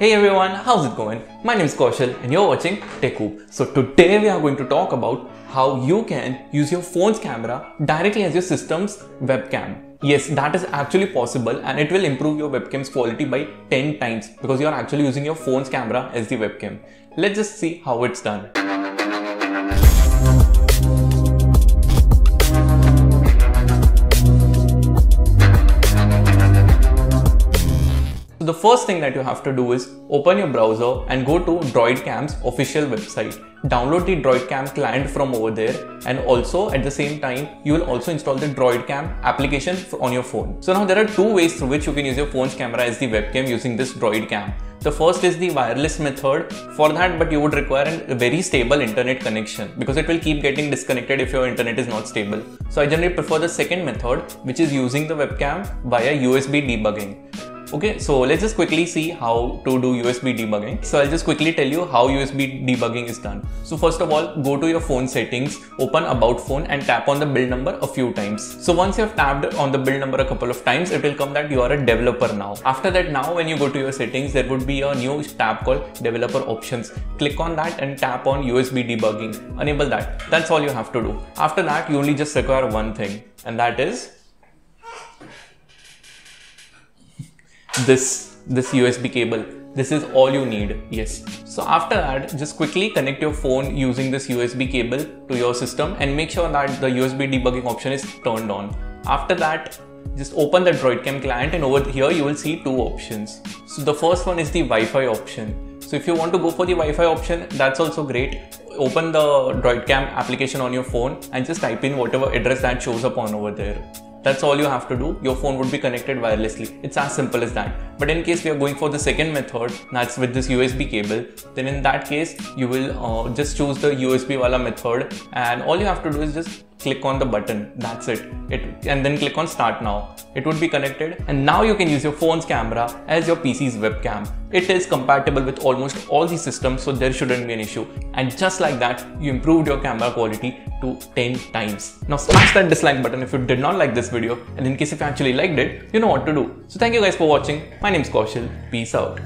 Hey everyone, how's it going? My name is Kaushal and you're watching TechHoop. So today we are going to talk about how you can use your phone's camera directly as your system's webcam. Yes, that is actually possible and it will improve your webcam's quality by 10 times because you are actually using your phone's camera as the webcam. Let's just see how it's done. So the first thing that you have to do is open your browser and go to Droidcam's official website. Download the Droidcam client from over there, and also at the same time you will also install the Droidcam application on your phone. So now there are two ways through which you can use your phone's camera as the webcam using this Droidcam. The first is the wireless method. For that, but you would require a very stable internet connection because it will keep getting disconnected if your internet is not stable. So I generally prefer the second method, which is using the webcam via USB debugging. Okay, so let's just quickly see how to do USB debugging. So I'll just quickly tell you how USB debugging is done. So first of all, go to your phone settings, open About Phone and tap on the build number a few times. So once you have tapped on the build number a couple of times, it will come that you are a developer now. After that, now when you go to your settings, there would be a new tab called Developer Options. Click on that and tap on USB debugging. Enable that. That's all you have to do. After that, you only just require one thing, and that is this USB cable. This is all you need. Yes. So after that, just quickly connect your phone using this USB cable to your system and make sure that the USB debugging option is turned on. After that, just open the Droidcam client and over here you will see two options. So the first one is the Wi-Fi option. So if you want to go for the Wi-Fi option, that's also great. Open the Droidcam application on your phone and just type in whatever address that shows up on over there. That's all you have to do. Your phone would be connected wirelessly. It's as simple as that. But in case we are going for the second method, that's with this USB cable, then in that case, you will just choose the USB wala method, and all you have to do is just click on the button. That's it. And then click on Start Now. It would be connected, and now you can use your phone's camera as your PC's webcam. It is compatible with almost all the systems, so there shouldn't be an issue. And just like that, you improved your camera quality to 10 times. Now smash that dislike button if you did not like this video, and in case if you actually liked it, you know what to do. So thank you guys for watching. My name is Kaushal. Peace out.